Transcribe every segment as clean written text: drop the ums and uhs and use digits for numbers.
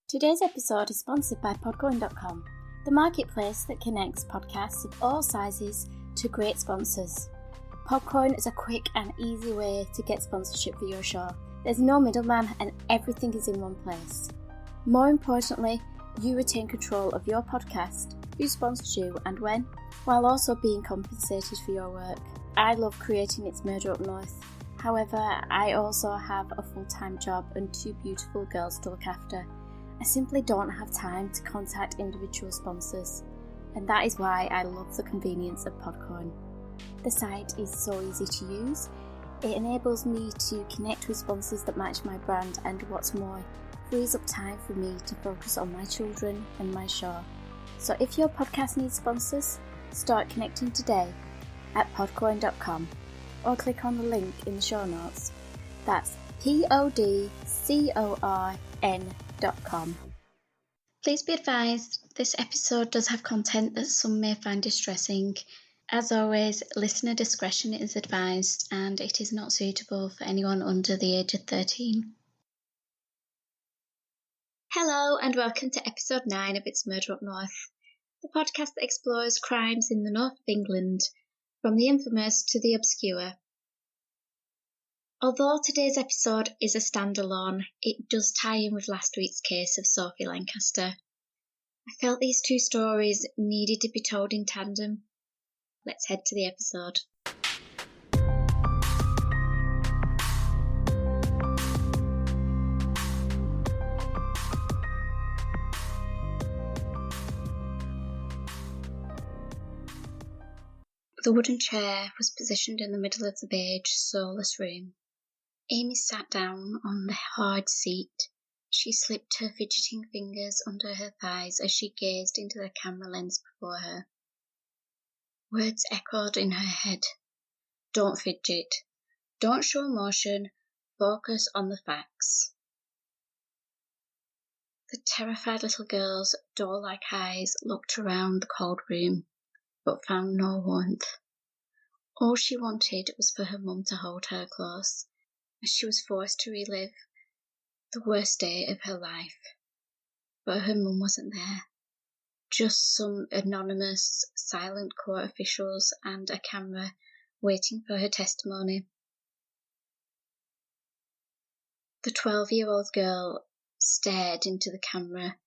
Today's episode is sponsored by Podcoin.com, the marketplace that connects podcasts of all sizes to great sponsors. Podcoin is a quick and easy way to get sponsorship for your show. There's no middleman and everything is in one place. More importantly, you retain control of your podcast, who sponsors you and when, while also being compensated for your work. I love creating It's Murder Up North. However, I also have a full-time job and two beautiful girls to look after. I simply don't have time to contact individual sponsors, and that is why I love the convenience of Podcoin. The site is so easy to use. It enables me to connect with sponsors that match my brand, and what's more, frees up time for me to focus on my children and my show. So if your podcast needs sponsors, start connecting today at podcoin.com or click on the link in the show notes. That's podcoin.com. Please be advised, this episode does have content that some may find distressing. As always, listener discretion is advised and it is not suitable for anyone under the age of 13. Hello and welcome to episode 9 of It's Murder Up North, the podcast that explores crimes in the north of England, from the infamous to the obscure. Although today's episode is a standalone, it does tie in with last week's case of Sophie Lancaster. I felt these two stories needed to be told in tandem. Let's head to the episode. The wooden chair was positioned in the middle of the beige, soulless room. Amy sat down on the hard seat. She slipped her fidgeting fingers under her thighs as she gazed into the camera lens before her. Words echoed in her head. Don't fidget. Don't show emotion. Focus on the facts. The terrified little girl's doll-like eyes looked around the cold room, but found no warmth. All she wanted was for her mum to hold her close, as she was forced to relive the worst day of her life. But her mum wasn't there. Just some anonymous, silent court officials and a camera waiting for her testimony. The 12-year-old girl stared into the camera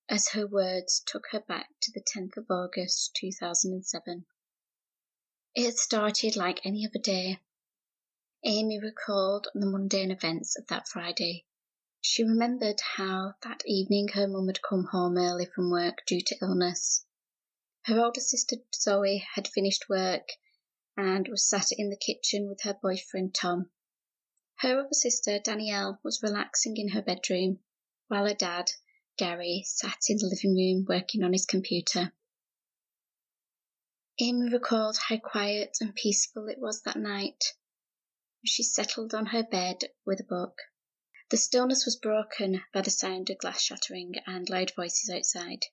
as her words took her back to the 10th of August 2007. It had started like any other day. Amy recalled the mundane events of that Friday. She remembered how that evening her mum had come home early from work due to illness. Her older sister Zoe had finished work and was sat in the kitchen with her boyfriend Tom. Her other sister Danielle was relaxing in her bedroom, while her dad, Gary, sat in the living room working on his computer. Amy recalled how quiet and peaceful it was that night. She settled on her bed with a book. The stillness was broken by the sound of glass shattering and loud voices outside.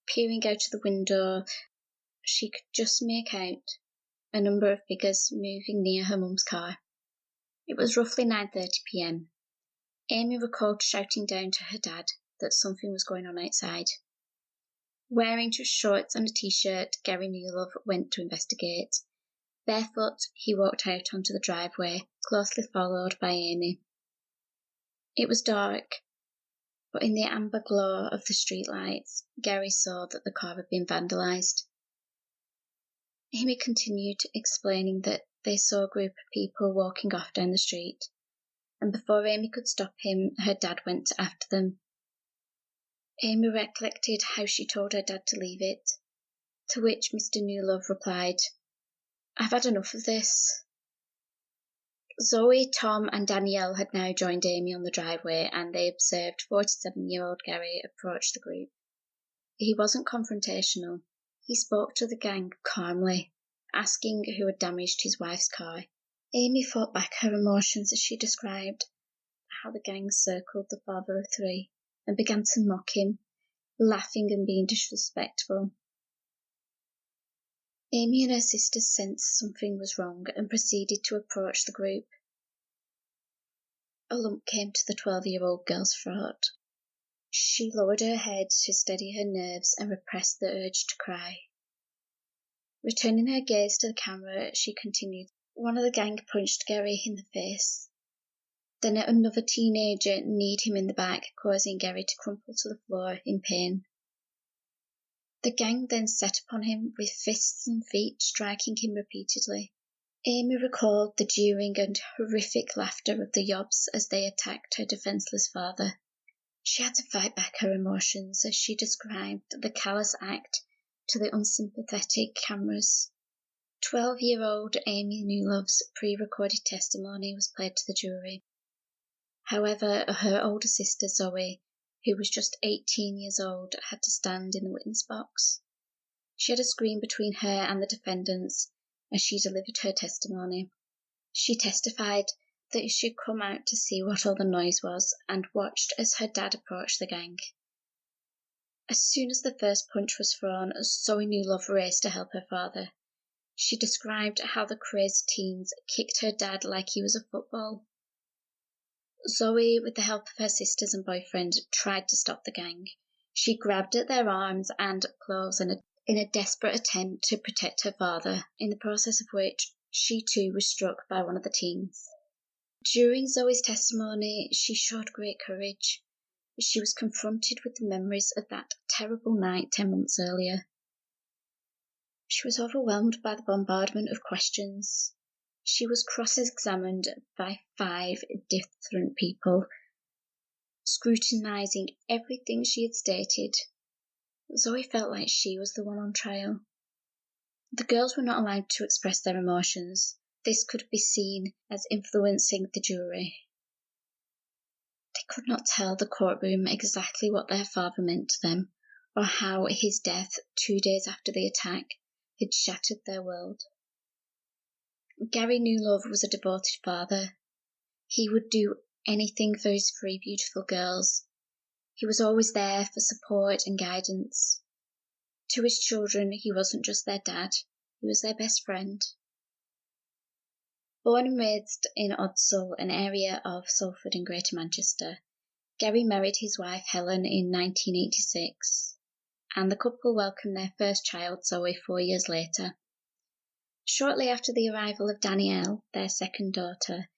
Peering out of the window, she could just make out a number of figures moving near her mum's car. It was roughly 9:30 p.m. Amy recalled shouting down to her dad that something was going on outside. Wearing just shorts and a t-shirt, Gary Newlove went to investigate. Barefoot, he walked out onto the driveway, closely followed by Amy. It was dark, but in the amber glow of the streetlights, Gary saw that the car had been vandalised. Amy continued, explaining that they saw a group of people walking off down the street, and before Amy could stop him, her dad went after them. Amy recollected how she told her dad to leave it, to which Mr. Newlove replied, "I've had enough of this." Zoe, Tom and Danielle had now joined Amy on the driveway and they observed 47-year-old Gary approach the group. He wasn't confrontational. He spoke to the gang calmly, asking who had damaged his wife's car. Amy fought back her emotions as she described how the gang circled the father of three and began to mock him, laughing and being disrespectful. Amy and her sisters sensed something was wrong and proceeded to approach the group. A lump came to the 12-year-old girl's throat. She lowered her head to steady her nerves and repressed the urge to cry. Returning her gaze to the camera, she continued, "One of the gang punched Gary in the face. Then another teenager kneed him in the back, causing Gary to crumple to the floor in pain. The gang then set upon him with fists and feet, striking him repeatedly." Amy recalled the jeering and horrific laughter of the yobs as they attacked her defenceless father. She had to fight back her emotions as she described the callous act to the unsympathetic cameras. 12-year-old Amy Newlove's pre-recorded testimony was played to the jury. However, her older sister Zoe, who was just 18 years old, had to stand in the witness box. She had a screen between her and the defendants as she delivered her testimony. She testified that she'd come out to see what all the noise was and watched as her dad approached the gang. As soon as the first punch was thrown, Zoe Newlove raced to help her father. She described how the crazed teens kicked her dad like he was a football. Zoe, with the help of her sisters and boyfriend, tried to stop the gang. She grabbed at their arms and clothes in a desperate attempt to protect her father, in the process of which she too was struck by one of the teens. During Zoe's testimony, she showed great courage. She was confronted with the memories of that terrible night 10 months earlier. She was overwhelmed by the bombardment of questions. She was cross-examined by 5 different people, scrutinising everything she had stated. Zoe felt like she was the one on trial. The girls were not allowed to express their emotions. This could be seen as influencing the jury. They could not tell the courtroom exactly what their father meant to them, or how his death 2 days after the attack had shattered their world. Gary Newlove was a devoted father. He would do anything for his 3 beautiful girls. He was always there for support and guidance. To his children, he wasn't just their dad, he was their best friend. Born and raised in Odsal, an area of Salford in Greater Manchester, Gary married his wife Helen in 1986, and the couple welcomed their first child, Zoe, 4 years later. Shortly after the arrival of Danielle, their second daughter,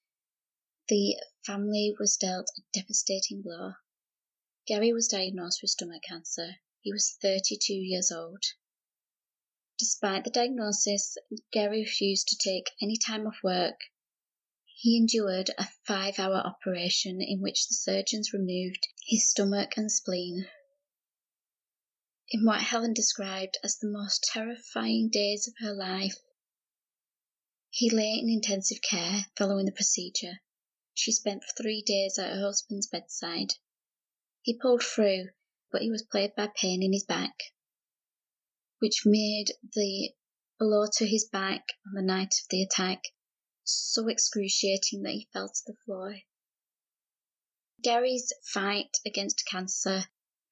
the family was dealt a devastating blow. Gary was diagnosed with stomach cancer. He was 32 years old. Despite the diagnosis, Gary refused to take any time off work. He endured a 5-hour operation in which the surgeons removed his stomach and spleen. In what Helen described as the most terrifying days of her life, he lay in intensive care following the procedure. She spent 3 days at her husband's bedside. He pulled through, but he was plagued by pain in his back, which made the blow to his back on the night of the attack so excruciating that he fell to the floor. Gary's fight against cancer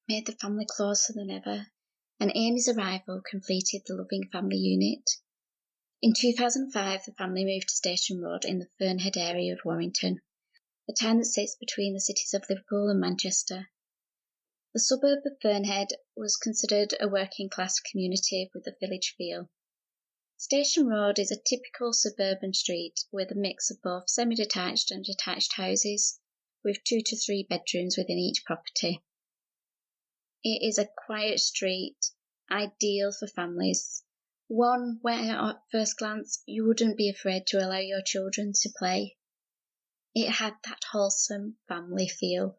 made the family closer than ever, and Amy's arrival completed the loving family unit. In 2005, the family moved to Station Road in the Fernhead area of Warrington, a town that sits between the cities of Liverpool and Manchester. The suburb of Fernhead was considered a working-class community with a village feel. Station Road is a typical suburban street with a mix of both semi-detached and detached houses, with 2 to 3 bedrooms within each property. It is a quiet street, ideal for families, one where at first glance you wouldn't be afraid to allow your children to play. It had that wholesome family feel.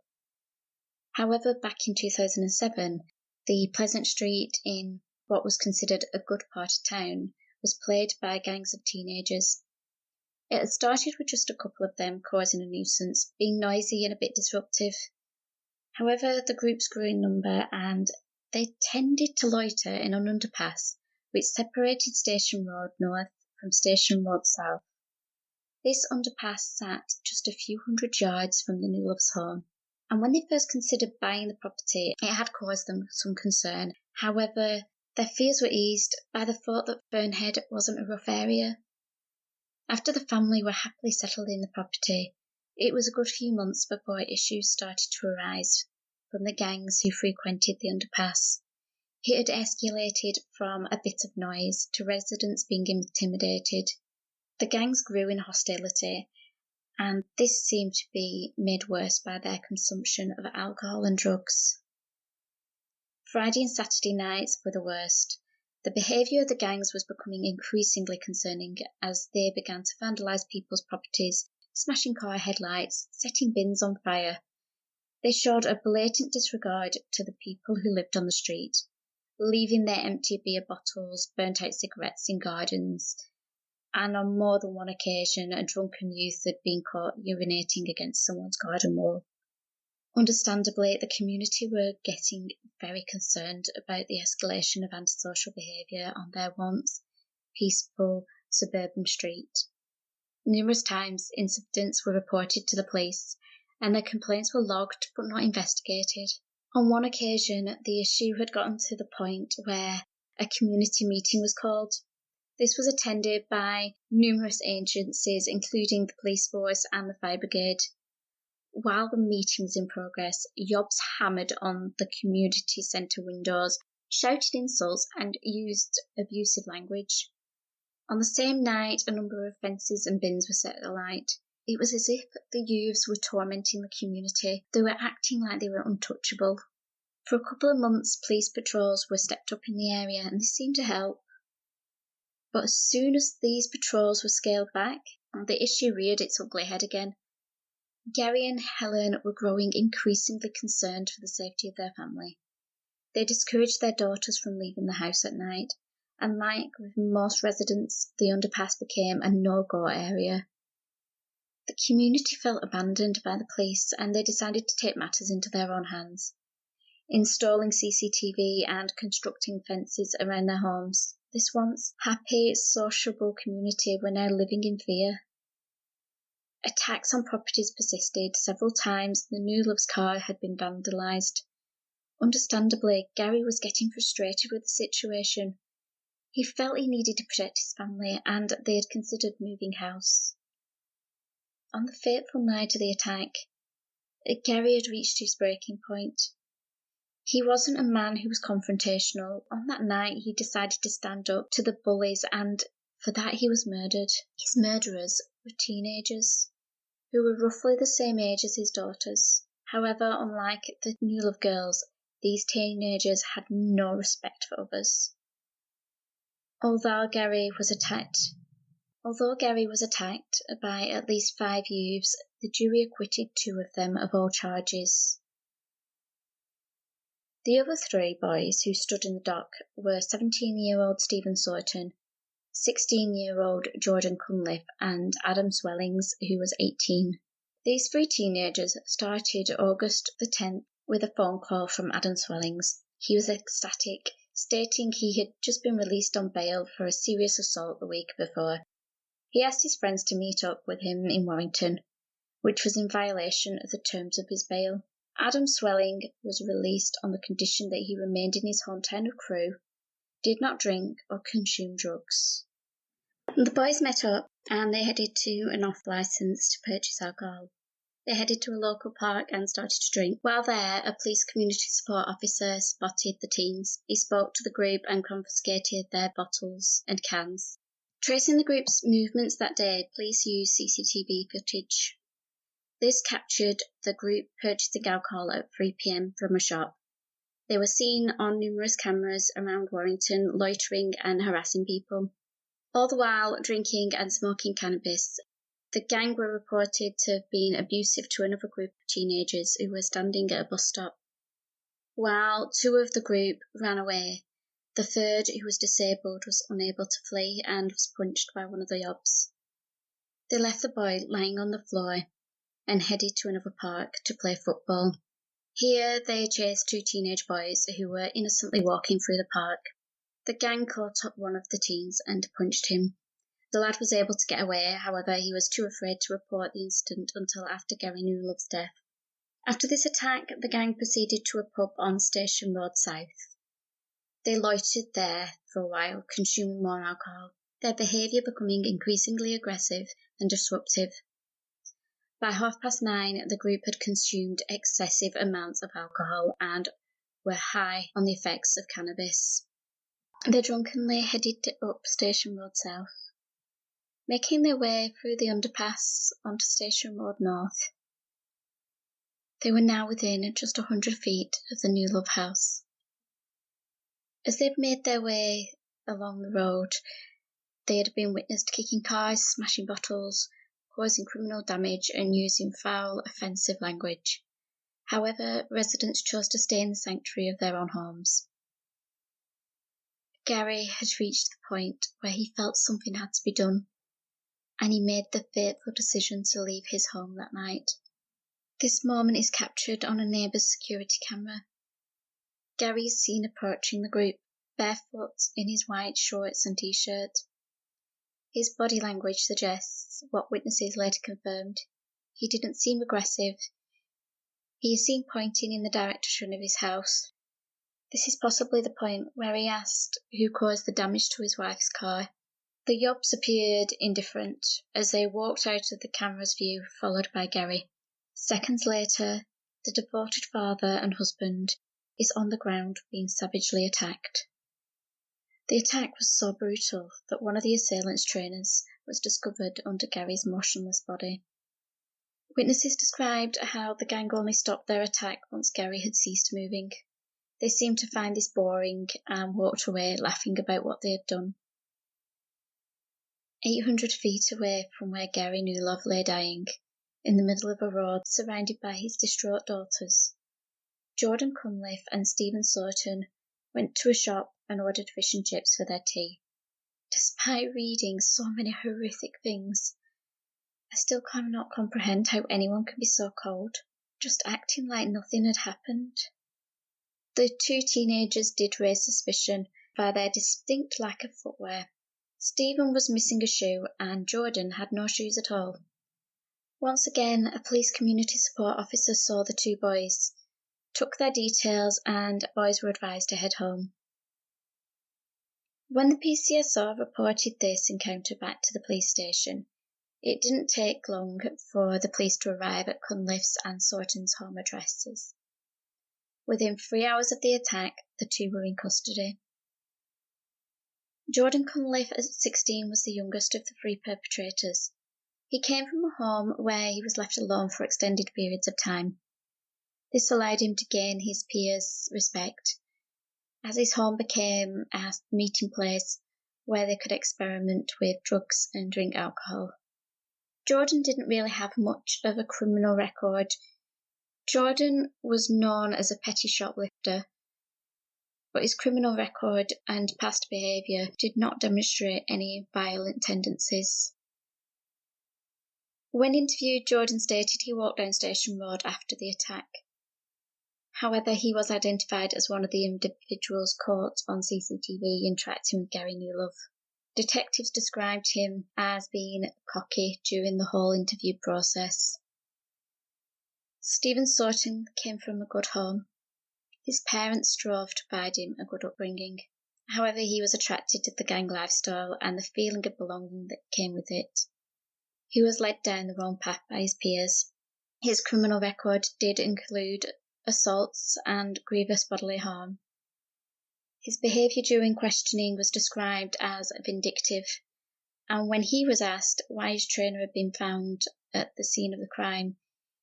However, back in 2007, the pleasant street in what was considered a good part of town was plagued by gangs of teenagers. It had started with just a couple of them causing a nuisance, being noisy and a bit disruptive. However, the groups grew in number and they tended to loiter in an underpass which separated Station Road North from Station Road South. This underpass sat just a few hundred yards from the Newloves' home, and when they first considered buying the property, it had caused them some concern. However, their fears were eased by the thought that Fernhead wasn't a rough area. After the family were happily settled in the property, it was a good few months before issues started to arise. from the gangs who frequented the underpass. It had escalated from a bit of noise to residents being intimidated. The gangs grew in hostility, and this seemed to be made worse by their consumption of alcohol and drugs. Friday and Saturday nights were the worst. The behaviour of the gangs was becoming increasingly concerning as they began to vandalise people's properties, smashing car headlights, setting bins on fire. They showed a blatant disregard to the people who lived on the street, leaving their empty beer bottles, burnt-out cigarettes in gardens, and on more than one occasion a drunken youth had been caught urinating against someone's garden wall. Understandably, the community were getting very concerned about the escalation of antisocial behaviour on their once peaceful suburban street. Numerous times incidents were reported to the police, and their complaints were logged but not investigated. On one occasion, the issue had gotten to the point where a community meeting was called. This was attended by numerous agencies, including the police force and the fire brigade. While the meeting was in progress, yobs hammered on the community centre windows, shouted insults, and used abusive language. On the same night, a number of fences and bins were set alight. It was as if the youths were tormenting the community. They were acting like they were untouchable. For a couple of months, police patrols were stepped up in the area, and this seemed to help. But as soon as these patrols were scaled back, the issue reared its ugly head again. Gary and Helen were growing increasingly concerned for the safety of their family. They discouraged their daughters from leaving the house at night, and like with most residents, the underpass became a no-go area. The community felt abandoned by the police, and they decided to take matters into their own hands, installing CCTV and constructing fences around their homes. This once happy, sociable community were now living in fear. Attacks on properties persisted. Several times the Newlove's car had been vandalised. Understandably, Gary was getting frustrated with the situation. He felt he needed to protect his family, and they had considered moving house. On the fateful night of the attack, Gary had reached his breaking point. He wasn't a man who was confrontational. On that night, he decided to stand up to the bullies, and for that he was murdered. His murderers were teenagers who were roughly the same age as his daughters. However, unlike the Newlove girls, these teenagers had no respect for others. Although Gary was attacked by at least 5 youths, the jury acquitted 2 of them of all charges. The other 3 boys who stood in the dock were 17-year-old Stephen Sorton, 16-year-old Jordan Cunliffe, and Adam Swellings, who was 18. These 3 teenagers started August the 10th with a phone call from Adam Swellings. He was ecstatic, stating he had just been released on bail for a serious assault the week before. He asked his friends to meet up with him in Warrington, which was in violation of the terms of his bail. Adam Swelling was released on the condition that he remained in his hometown of Crewe, did not drink or consume drugs. The boys met up and they headed to an off-licence to purchase alcohol. They headed to a local park and started to drink. While there, a police community support officer spotted the teens. He spoke to the group and confiscated their bottles and cans. Tracing the group's movements that day, police used CCTV footage. This captured the group purchasing alcohol at 3 p.m. from a shop. They were seen on numerous cameras around Warrington, loitering and harassing people. All the while drinking and smoking cannabis, the gang were reported to have been abusive to another group of teenagers who were standing at a bus stop. While 2 of the group ran away, the third, who was disabled, was unable to flee and was punched by one of the yobs. They left the boy lying on the floor and headed to another park to play football. Here they chased 2 teenage boys who were innocently walking through the park. The gang caught up one of the teens and punched him. The lad was able to get away, however he was too afraid to report the incident until after Gary Newlove's death. After this attack, the gang proceeded to a pub on Station Road South. They loitered there for a while, consuming more alcohol, their behaviour becoming increasingly aggressive and disruptive. By 9:30, the group had consumed excessive amounts of alcohol and were high on the effects of cannabis. They drunkenly headed up Station Road South, making their way through the underpass onto Station Road North. They were now within just 100 feet of the Newlove house. As they'd made their way along the road, they had been witnessed kicking cars, smashing bottles, causing criminal damage and using foul, offensive language. However, residents chose to stay in the sanctuary of their own homes. Gary had reached the point where he felt something had to be done, and he made the fateful decision to leave his home that night. This moment is captured on a neighbour's security camera. Gary is seen approaching the group, barefoot in his white shorts and t-shirt. His body language suggests, what witnesses later confirmed, he didn't seem aggressive. He is seen pointing in the direction of his house. This is possibly the point where he asked who caused the damage to his wife's car. The yobs appeared indifferent as they walked out of the camera's view, followed by Gary. Seconds later, the devoted father and husband is on the ground being savagely attacked. The attack was so brutal that one of the assailants' trainers was discovered under Gary's motionless body. Witnesses described how the gang only stopped their attack once Gary had ceased moving. They seemed to find this boring and walked away laughing about what they had done. 800 feet away from where Gary Newlove lay dying, in the middle of a road surrounded by his distraught daughters, Jordan Cunliffe and Stephen Sorton went to a shop and ordered fish and chips for their tea. Despite reading so many horrific things, I still cannot comprehend how anyone can be so cold, just acting like nothing had happened. The two teenagers did raise suspicion by their distinct lack of footwear. Stephen was missing a shoe and Jordan had no shoes at all. Once again, a police community support officer saw the two boys, took their details, and boys were advised to head home. When the PCSO reported this encounter back to the police station, it didn't take long for the police to arrive at Cunliffe's and Sorton's home addresses. Within 3 hours of the attack, the two were in custody. Jordan Cunliffe, at 16, was the youngest of the three perpetrators. He came from a home where he was left alone for extended periods of time. This allowed him to gain his peers' respect, as his home became a meeting place where they could experiment with drugs and drink alcohol. Jordan didn't really have much of a criminal record. Jordan was known as a petty shoplifter, but his criminal record and past behaviour did not demonstrate any violent tendencies. When interviewed, Jordan stated he walked down Station Road after the attack. However, he was identified as one of the individuals caught on CCTV interacting with Gary Newlove. Detectives described him as being cocky during the whole interview process. Stephen Sorton came from a good home. His parents strove to provide him a good upbringing. However, he was attracted to the gang lifestyle and the feeling of belonging that came with it. He was led down the wrong path by his peers. His criminal record did include assaults and grievous bodily harm. His behaviour during questioning was described as vindictive, and when he was asked why his trainer had been found at the scene of the crime,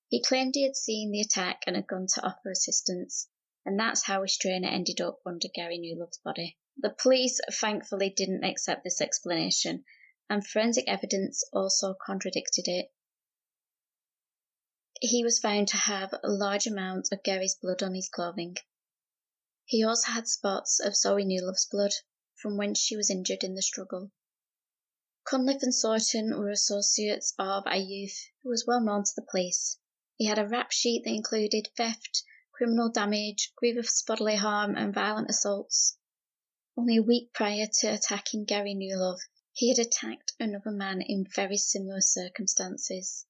he claimed he had seen the attack and had gone to offer assistance, and that's how his trainer ended up under Gary Newlove's body. The police thankfully didn't accept this explanation, and forensic evidence also contradicted it. He was found to have a large amount of Gary's blood on his clothing. He also had spots of Zoe Newlove's blood, from when she was injured in the struggle. Cunliffe and Sorton were associates of a youth who was well known to the police. He had a rap sheet that included theft, criminal damage, grievous bodily harm, and violent assaults. Only a week prior to attacking Gary Newlove, he had attacked another man in very similar circumstances.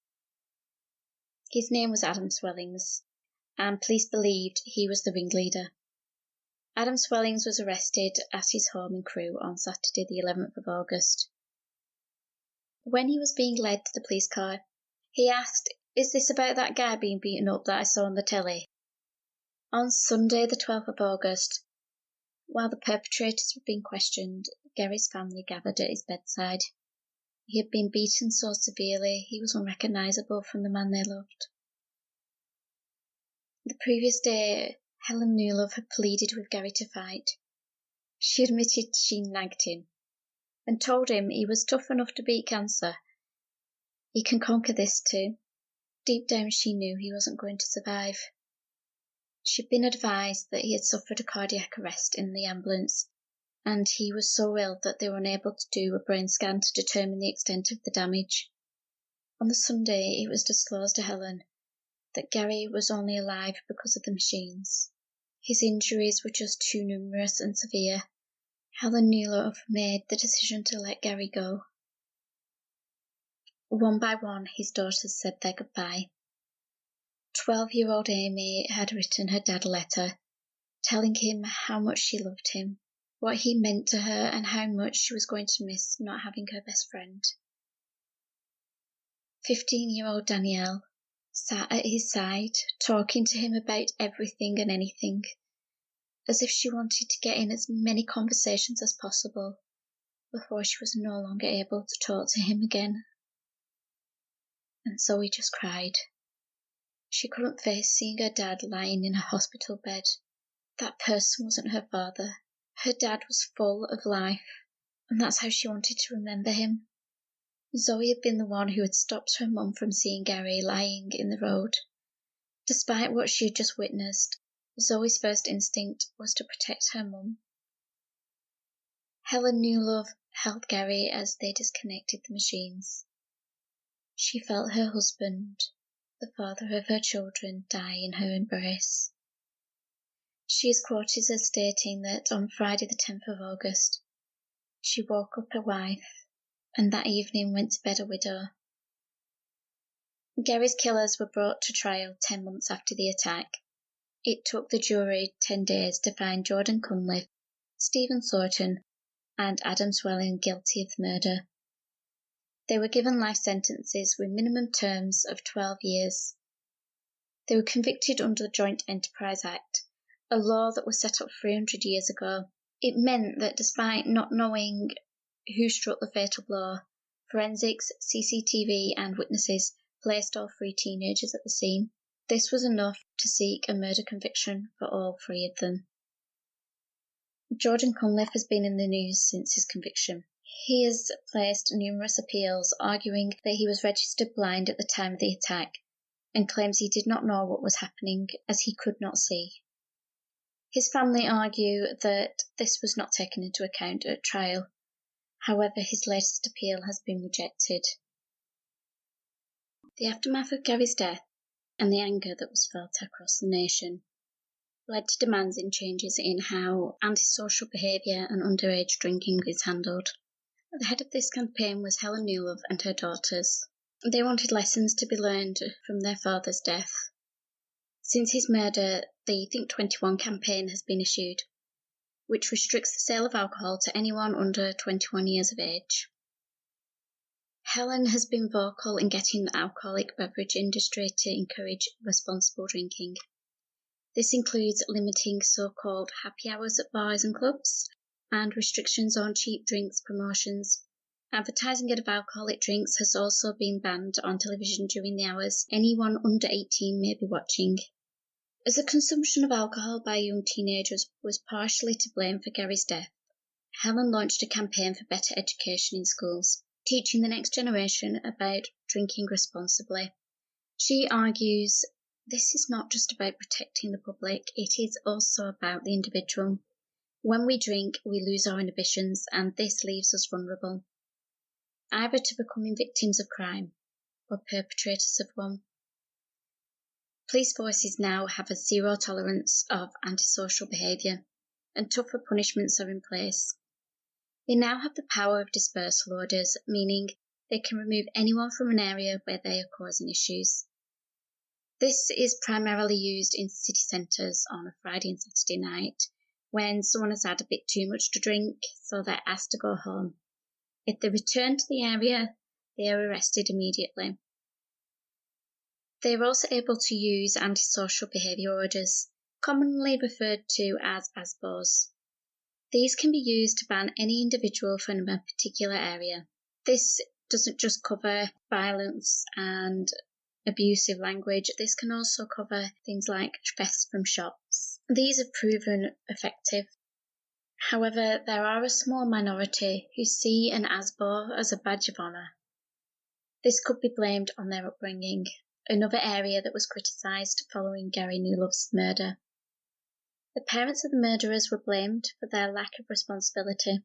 His name was Adam Swellings, and police believed he was the ringleader. Adam Swellings was arrested at his home in Crewe on Saturday the 11th of August. When he was being led to the police car, he asked Is this about that guy being beaten up that I saw on the telly? On Sunday, the 12th of August, while the perpetrators were being questioned, Gary's family gathered at his bedside. He had been beaten so severely he was unrecognisable from the man they loved. The previous day, Helen Newlove had pleaded with Gary to fight. She admitted she nagged him and told him he was tough enough to beat cancer. He can conquer this too. Deep down she knew he wasn't going to survive. She'd been advised that he had suffered a cardiac arrest in the ambulance, and he was so ill that they were unable to do a brain scan to determine the extent of the damage. On the Sunday, it was disclosed to Helen that Gary was only alive because of the machines. His injuries were just too numerous and severe. Helen Newlove made the decision to let Gary go. One by one, his daughters said their goodbye. 12-year-old Amy had written her dad a letter, telling him how much she loved him, what he meant to her, and how much she was going to miss not having her best friend. 15-year-old Danielle sat at his side, talking to him about everything and anything, as if she wanted to get in as many conversations as possible before she was no longer able to talk to him again. And Zoe just cried. She couldn't face seeing her dad lying in a hospital bed. That person wasn't her father. Her dad was full of life, and that's how she wanted to remember him. Zoe had been the one who had stopped her mum from seeing Gary lying in the road. Despite what she had just witnessed, Zoe's first instinct was to protect her mum. Helen Newlove held Gary as they disconnected the machines. She felt her husband, the father of her children, die in her embrace. She is quoted as stating that on Friday the 10th of August, she woke up a wife and that evening went to bed a widow. Gary's killers were brought to trial 10 months after the attack. It took the jury 10 days to find Jordan Cunliffe, Stephen Thornton, and Adam Swelling guilty of murder. They were given life sentences with minimum terms of 12 years. They were convicted under the Joint Enterprise Act, a law that was set up 300 years ago. It meant that despite not knowing who struck the fatal blow, forensics, CCTV and witnesses placed all 3 teenagers at the scene. This was enough to seek a murder conviction for all 3 of them. Jordan Cunliffe has been in the news since his conviction. He has placed numerous appeals arguing that he was registered blind at the time of the attack and claims he did not know what was happening as he could not see. His family argue that this was not taken into account at trial. However, his latest appeal has been rejected. The aftermath of Gary's death and the anger that was felt across the nation led to demands in changes in how antisocial behaviour and underage drinking is handled. At the head of this campaign was Helen Newlove and her daughters. They wanted lessons to be learned from their father's death. Since his murder, the Think 21 campaign has been issued, which restricts the sale of alcohol to anyone under 21 years of age. Helen has been vocal in getting the alcoholic beverage industry to encourage responsible drinking. This includes limiting so-called happy hours at bars and clubs, and restrictions on cheap drinks promotions. Advertising of alcoholic drinks has also been banned on television during the hours anyone under 18 may be watching. As the consumption of alcohol by young teenagers was partially to blame for Gary's death, Helen launched a campaign for better education in schools, teaching the next generation about drinking responsibly. She argues this is not just about protecting the public, it is also about the individual. When we drink, we lose our inhibitions, and this leaves us vulnerable, either to becoming victims of crime or perpetrators of one. Police forces now have a zero tolerance of antisocial behaviour, and tougher punishments are in place. They now have the power of dispersal orders, meaning they can remove anyone from an area where they are causing issues. This is primarily used in city centres on a Friday and Saturday night, when someone has had a bit too much to drink, so they're asked to go home. If they return to the area, they are arrested immediately. They were also able to use antisocial behaviour orders, commonly referred to as ASBOs. These can be used to ban any individual from a particular area. This doesn't just cover violence and abusive language, this can also cover things like thefts from shops. These have proven effective. However, there are a small minority who see an ASBO as a badge of honour. This could be blamed on their upbringing, another area that was criticised following Gary Newlove's murder. The parents of the murderers were blamed for their lack of responsibility.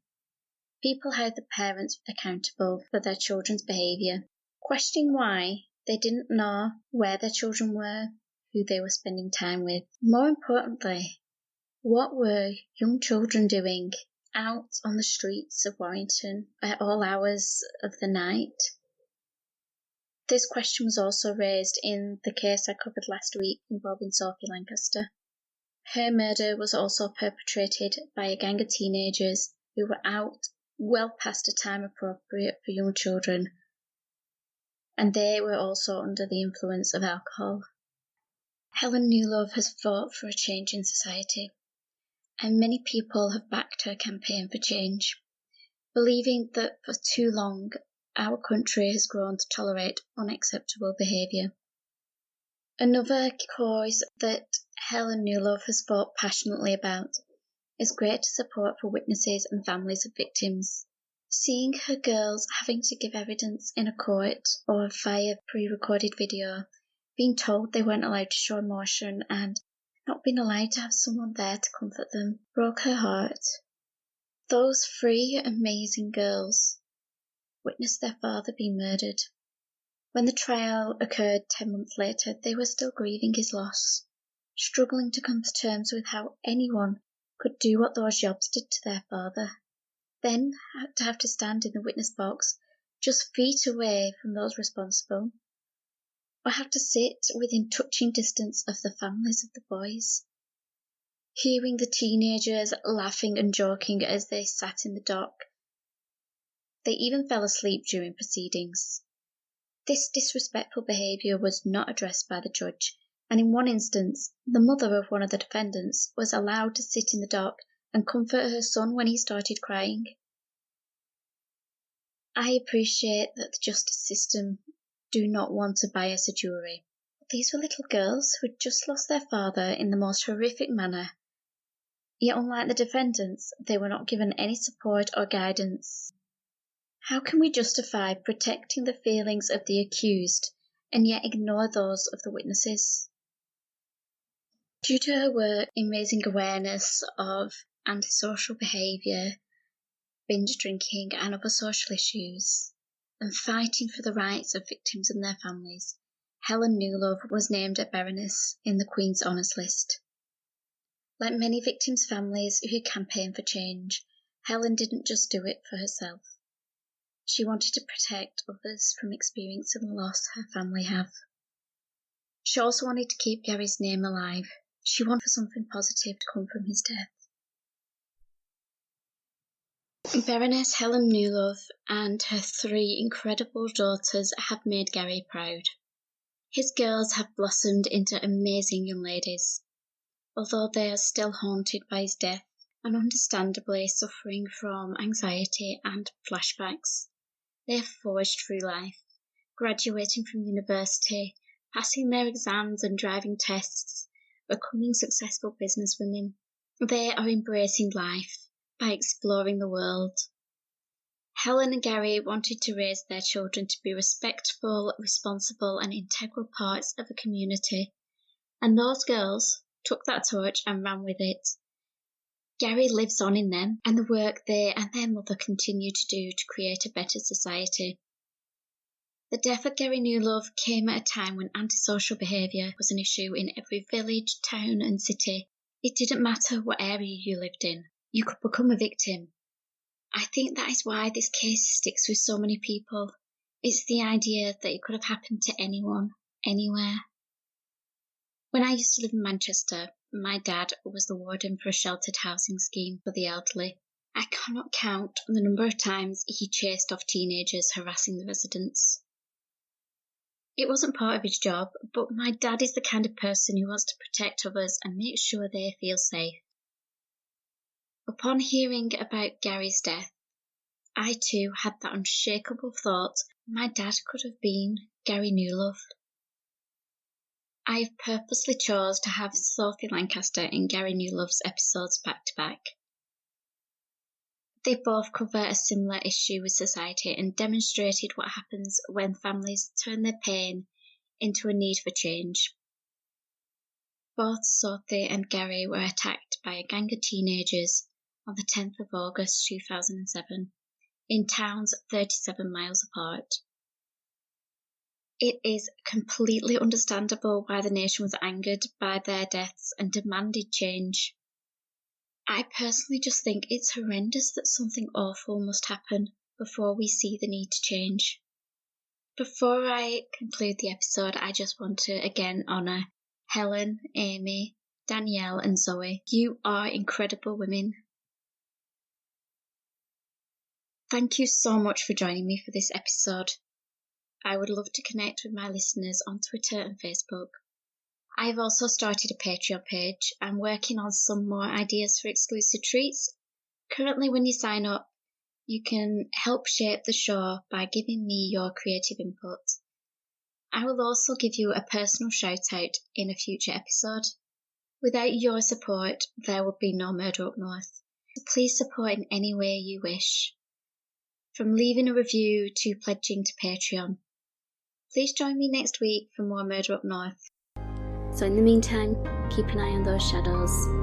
People held the parents accountable for their children's behaviour, questioning why they didn't know where their children were, who they were spending time with. More importantly, what were young children doing out on the streets of Warrington at all hours of the night? This question was also raised in the case I covered last week involving Sophie Lancaster. Her murder was also perpetrated by a gang of teenagers who were out well past a time appropriate for young children, and they were also under the influence of alcohol. Helen Newlove has fought for a change in society, and many people have backed her campaign for change, believing that for too long our country has grown to tolerate unacceptable behaviour. Another cause that Helen Newlove has fought passionately about is greater support for witnesses and families of victims. Seeing her girls having to give evidence in a court or via pre-recorded video, being told they weren't allowed to show emotion and not being allowed to have someone there to comfort them, broke her heart. Those three amazing girls witnessed their father being murdered. When the trial occurred 10 months later, they were still grieving his loss, struggling to come to terms with how anyone could do what those jobs did to their father. Then to have to stand in the witness box just feet away from those responsible, or have to sit within touching distance of the families of the boys. Hearing the teenagers laughing and joking as they sat in the dock. They even fell asleep during proceedings. This disrespectful behaviour was not addressed by the judge, and in one instance, the mother of one of the defendants was allowed to sit in the dock and comfort her son when he started crying. I appreciate that the justice system do not want to bias a jury, but these were little girls who had just lost their father in the most horrific manner. Yet unlike the defendants, they were not given any support or guidance. How can we justify protecting the feelings of the accused and yet ignore those of the witnesses? Due to her work in raising awareness of antisocial behaviour, binge drinking and other social issues, and fighting for the rights of victims and their families, Helen Newlove was named a Baroness in the Queen's Honours List. Like many victims' families who campaign for change, Helen didn't just do it for herself. She wanted to protect others from experiencing the loss her family have. She also wanted to keep Gary's name alive. She wanted for something positive to come from his death. Baroness Helen Newlove and her 3 incredible daughters have made Gary proud. His girls have blossomed into amazing young ladies, although they are still haunted by his death and understandably suffering from anxiety and flashbacks. They have forged through life, graduating from university, passing their exams and driving tests, becoming successful businesswomen. They are embracing life by exploring the world. Helen and Gary wanted to raise their children to be respectful, responsible and integral parts of a community, and those girls took that torch and ran with it. Gary lives on in them and the work they and their mother continue to do to create a better society. The death of Gary Newlove came at a time when antisocial behaviour was an issue in every village, town and city. It didn't matter what area you lived in. You could become a victim. I think that is why this case sticks with so many people. It's the idea that it could have happened to anyone, anywhere. When I used to live in Manchester, my dad was the warden for a sheltered housing scheme for the elderly. I cannot count the number of times he chased off teenagers harassing the residents. It wasn't part of his job, but my dad is the kind of person who wants to protect others and make sure they feel safe. Upon hearing about Gary's death, I too had that unshakable thought my dad could have been Gary Newlove. I've purposely chose to have Sophie Lancaster and Gary Newlove's episodes back to back. They both cover a similar issue with society and demonstrated what happens when families turn their pain into a need for change. Both Sophie and Gary were attacked by a gang of teenagers on the 10th of August 2007 in towns 37 miles apart. It is completely understandable why the nation was angered by their deaths and demanded change. I personally just think it's horrendous that something awful must happen before we see the need to change. Before I conclude the episode, I just want to again honour Helen, Amy, Danielle and Zoe. You are incredible women. Thank you so much for joining me for this episode. I would love to connect with my listeners on Twitter and Facebook. I have also started a Patreon page. I'm working on some more ideas for exclusive treats. Currently, when you sign up, you can help shape the show by giving me your creative input. I will also give you a personal shout out in a future episode. Without your support, there would be no Murder Up North. So please support in any way you wish. From leaving a review to pledging to Patreon. Please join me next week for more Murder Up North. So in the meantime, keep an eye on those shadows.